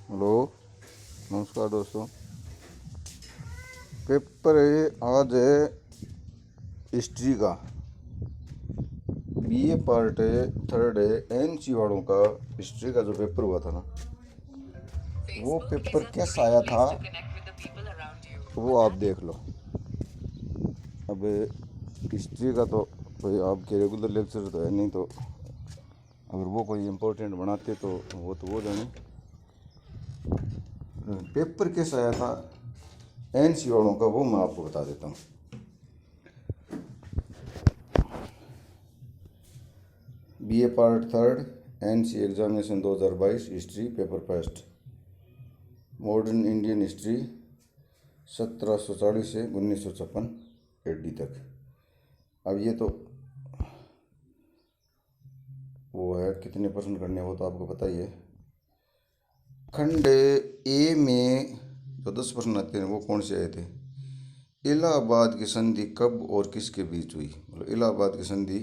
Hello, नमस्कार दोस्तों। Paper है आज है हिस्ट्री का। बीए पार्ट है, थर्ड है, एनसी वालों का। हिस्ट्री का जो पेपर हुआ था ना, वो पेपर कैसा आया था वो आप देख लो। अब हिस्ट्री का तो कोई आपके रेगुलर लेक्चर तो है नहीं, तो अगर वो कोई इम्पोर्टेंट बनाते तो वो जाने। पेपर कैसा आया था एनसी वालों का वो मैं आपको बता देता हूँ। BA part third, NC examination 2022, history paper first, modern Indian history 1740 से 1956 एडी तक। अब ये तो वो है, कितने परसेंट करने वो तो आपको पता ही है। खंड ए में जो 10% आते हैं वो कौन से आए थे? इलाहाबाद की संधि कब और किसके बीच हुई? मतलब इलाहाबाद की संधि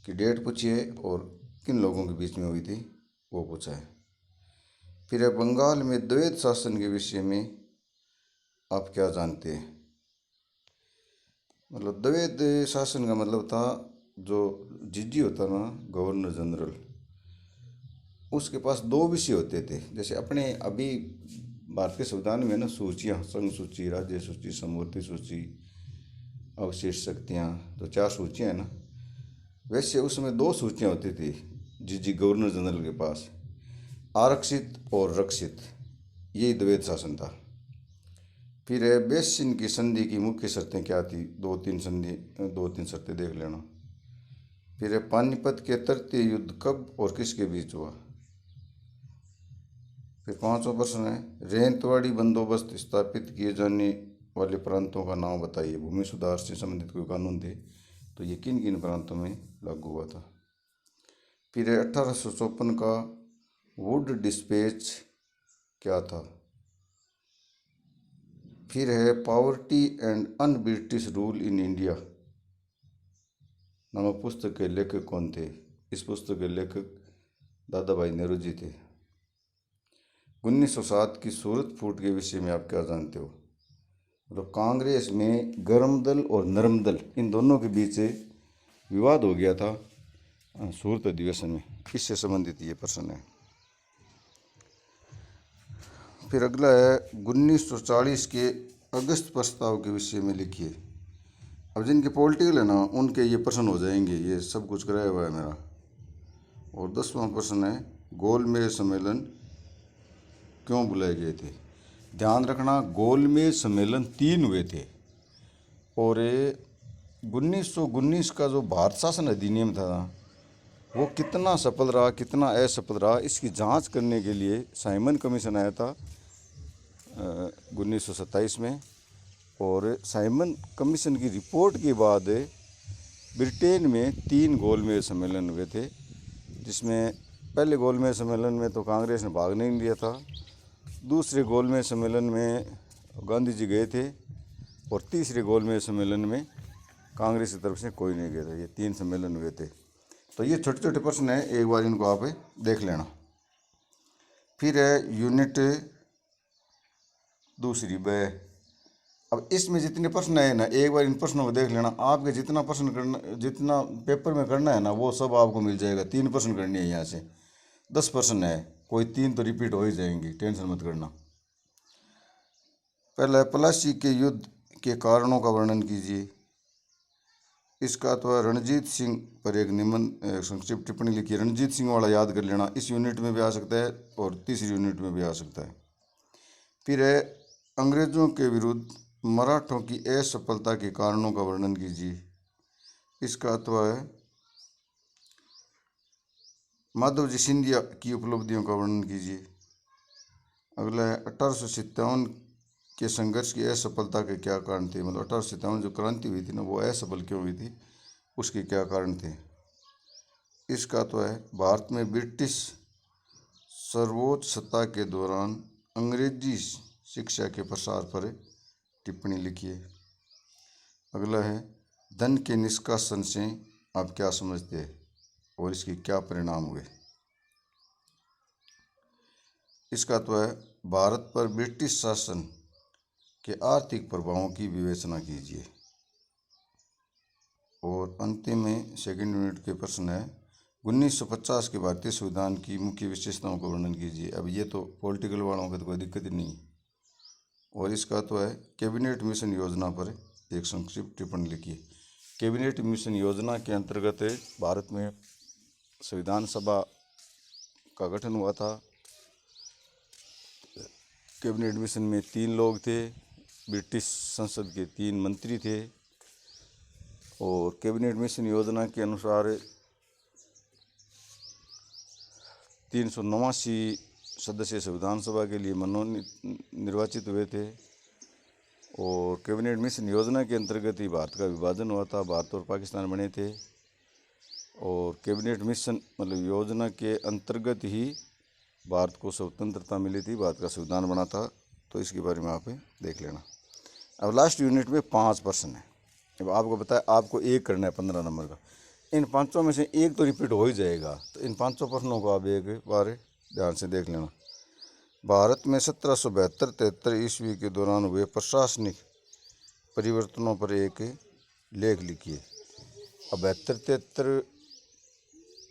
की डेट पूछी है और किन लोगों के बीच में हुई थी वो पूछा है। फिर है बंगाल में द्वैत शासन के विषय में आप क्या जानते हैं? मतलब द्वैत शासन का मतलब था जो जीजी होता ना, गवर्नर जनरल, उसके पास दो विषय होते थे। जैसे अपने अभी भारतीय संविधान में ना सूचियाँ, संघ सूची, राज्य सूची, समवर्ती सूची, अवशिष्ट शक्तियाँ, तो 4 सूचियाँ हैं ना, वैसे उसमें 2 सूचियाँ होती थी जीजी गवर्नर जनरल के पास, आरक्षित और रक्षित। यही द्वैत शासन था। फिर है बेसिन की संधि की मुख्य शर्तें क्या थी? 2-3 शर्तें देख लेना। फिर है पानीपत के तृतीय युद्ध कब और किसके बीच हुआ? फिर 5वां प्रश्न है रेंतवाड़ी बंदोबस्त स्थापित किए जाने वाले प्रांतों का नाम बताइए। भूमि सुधार से संबंधित कोई कानून थे तो ये किन किन प्रांतों में लागू हुआ था? फिर है 1854 का वुड डिस्पैच क्या था? फिर है poverty and un British rule in India नामक पुस्तक के लेखक कौन थे? इस पुस्तक के लेखक दादा भाई नेहरू जी थे। 1907 की सूरत फूट के विषय में आप क्या जानते हो? मतलब कांग्रेस में गर्म दल और नरम दल इन दोनों के बीच विवाद हो गया था सूरत अधिवेशन में। इससे संबंधित ये प्रश्न है। फिर अगला है 1940 के अगस्त प्रस्ताव के विषय में लिखिए। अब जिनके पॉलिटिकल है ना उनके ये प्रश्न हो जाएंगे, ये सब कुछ कराया हुआ है मेरा। और 10वां प्रश्न है गोलमेज सम्मेलन क्यों बुलाए गए थे? ध्यान रखना, गोलमेज सम्मेलन 3 हुए थे। और 1919 का जो भारत शासन अधिनियम था ना, वो कितना सफल रहा कितना असफल रहा, इसकी जांच करने के लिए साइमन कमीशन आया था 1927 में। और साइमन कमीशन की रिपोर्ट के बाद ब्रिटेन में 3 गोलमेज सम्मेलन हुए थे, जिसमें पहले गोलमेज सम्मेलन में तो कांग्रेस ने भाग नहीं लिया था, दूसरे गोलमेज सम्मेलन में गांधी जी गए थे, और तीसरे गोलमेज सम्मेलन में कांग्रेस की तरफ से कोई नहीं गया था। ये 3 सम्मेलन हुए थे। तो ये छोटे छोटे प्रश्न हैं, एक बार इनको आप देख लेना। फिर है यूनिट दूसरी ब। अब इसमें जितने प्रश्न है ना, एक बार इन प्रश्नों को देख लेना। आपके जितना प्रश्न करना, जितना पेपर में करना है ना, वो सब आपको मिल जाएगा। 3 प्रश्न करनी है, यहाँ से 10 प्रश्न है, कोई 3 तो रिपीट हो ही जाएंगी, टेंशन मत करना। पहला है प्लासी के युद्ध के कारणों का वर्णन कीजिए। इसका तो रणजीत सिंह पर एक निम्न संक्षिप्त टिप्पणी लिखी। रणजीत सिंह वाला याद कर लेना, इस यूनिट में भी आ सकता है और तीसरी यूनिट में भी आ सकता है। फिर है अंग्रेजों के विरुद्ध मराठों की असफलता के कारणों का वर्णन कीजिए। इसका अथवा है माधवजी सिंधिया की उपलब्धियों का वर्णन कीजिए। अगला है 1857 के संघर्ष की असफलता के क्या कारण थे? मतलब 1857 जो क्रांति हुई थी ना, वो असफल क्यों हुई थी, उसके क्या कारण थे? इसका तो है भारत में ब्रिटिश सर्वोच्च सत्ता के दौरान अंग्रेजी शिक्षा के प्रसार पर टिप्पणी लिखिए। अगला है धन के निष्कासन से आप क्या समझते हैं और इसके क्या परिणाम हुए? इसका तो है भारत पर ब्रिटिश शासन के आर्थिक प्रभावों की विवेचना कीजिए। और अंतिम में सेकंड यूनिट के प्रश्न है 1950 के भारतीय संविधान की मुख्य विशेषताओं का वर्णन कीजिए। अब ये तो पॉलिटिकल वालों का तो कोई दिक्कत ही नहीं। और इसका तो है कैबिनेट मिशन योजना पर एक संक्षिप्त टिप्पणी लिखिए। कैबिनेट मिशन योजना के अंतर्गत भारत में संविधान सभा का गठन हुआ था। कैबिनेट मिशन में 3 लोग थे, ब्रिटिश संसद के 3 मंत्री थे। और कैबिनेट मिशन योजना के अनुसार 389 सदस्य संविधान सभा के लिए मनोनीत निर्वाचित हुए थे। और कैबिनेट मिशन योजना के अंतर्गत ही भारत का विभाजन हुआ था, भारत और पाकिस्तान बने थे। और कैबिनेट मिशन मतलब योजना के अंतर्गत ही भारत को स्वतंत्रता मिली थी, भारत का संविधान बना था। तो इसके बारे में आप देख लेना। अब लास्ट यूनिट में 5 प्रश्न है। अब आपको बताया आपको एक करना है 15 नंबर का। इन 5 में से एक तो रिपीट हो ही जाएगा, तो इन 5 प्रश्नों को आप एक बार ध्यान से देख लेना। भारत में 1772-73 ईस्वी के दौरान हुए प्रशासनिक परिवर्तनों पर एक लेख लिखिए। अब 72-73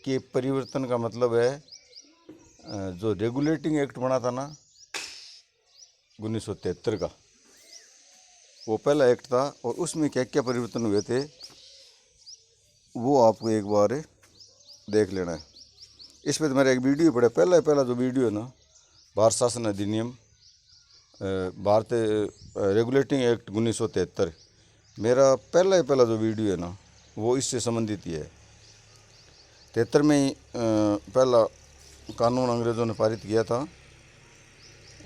के परिवर्तन का मतलब है जो रेगुलेटिंग एक्ट बना था ना 1973 का, वो पहला एक्ट था। और उसमें क्या क्या परिवर्तन हुए थे वो आपको एक बार देख लेना है। इस पर तो मेरा एक वीडियो पड़ा, पहला जो वीडियो है ना, भारत शासन अधिनियम भारत रेगुलेटिंग एक्ट 1973, मेरा पहला जो वीडियो है ना वो इससे संबंधित ही है। 73 में ही पहला कानून अंग्रेज़ों ने पारित किया था।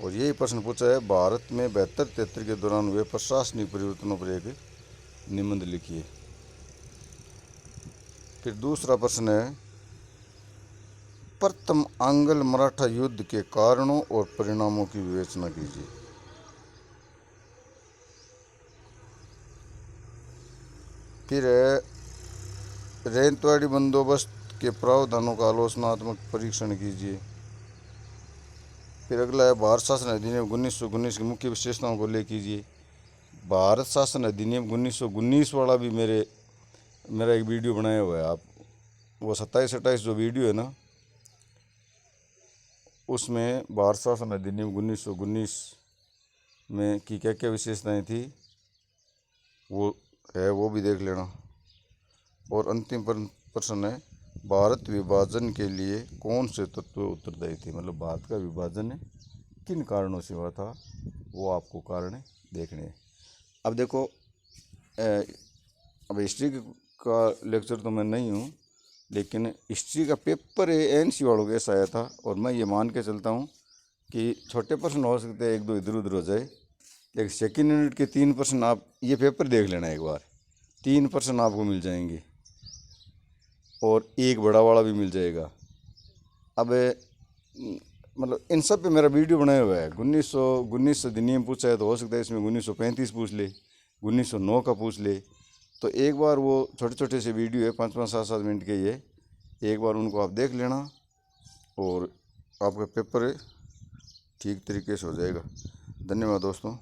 और यही प्रश्न पूछा है भारत में 72-73 के दौरान हुए प्रशासनिक परिवर्तनों पर एक निबंध लिखिए। फिर दूसरा प्रश्न है प्रथम आंग्ल मराठा युद्ध के कारणों और परिणामों की विवेचना कीजिए। फिर है रेंतवाड़ी बंदोबस्त के प्रावधानों का आलोचनात्मक परीक्षण कीजिए। फिर अगला है भारत शासन अधिनियम 1919 की मुख्य विशेषताओं को ले कीजिए। भारत शासन अधिनियम 1919 वाला भी मेरा एक वीडियो बनाया हुआ है, आप वो 27-28 जो वीडियो है ना उसमें भारत शासन अधिनियम 1919 में की क्या क्या विशेषताएं थी वो भी देख लेना। और अंतिम प्रश्न है भारत विभाजन के लिए कौन से तत्व उत्तरदायी थे, मतलब भारत का विभाजन किन कारणों से हुआ था, वो आपको कारण देखने हैं। अब देखो अब हिस्ट्री का लेक्चर तो मैं नहीं हूँ, लेकिन हिस्ट्री का पेपर एनसी वालों के ऐसा आया था। और मैं ये मान के चलता हूँ कि छोटे प्रश्न हो सकते हैं, 1-2 इधर उधर हो जाए, लेकिन सेकेंड यूनिट के 3 प्रश्न आप ये पेपर देख लेना एक बार, 3 प्रश्न आपको मिल जाएंगे और एक बड़ा वाला भी मिल जाएगा। अब मतलब इन सब पे मेरा वीडियो बनाया हुआ है। 1919 अधिनियम पूछा है तो हो सकता है इसमें 1935 पूछ ले, 1909 का पूछ ले। तो एक बार वो छोटे छोटे से वीडियो है 5-5, 7-7 मिनट के, ये एक बार उनको आप देख लेना और आपका पेपर ठीक तरीके से हो जाएगा। धन्यवाद दोस्तों।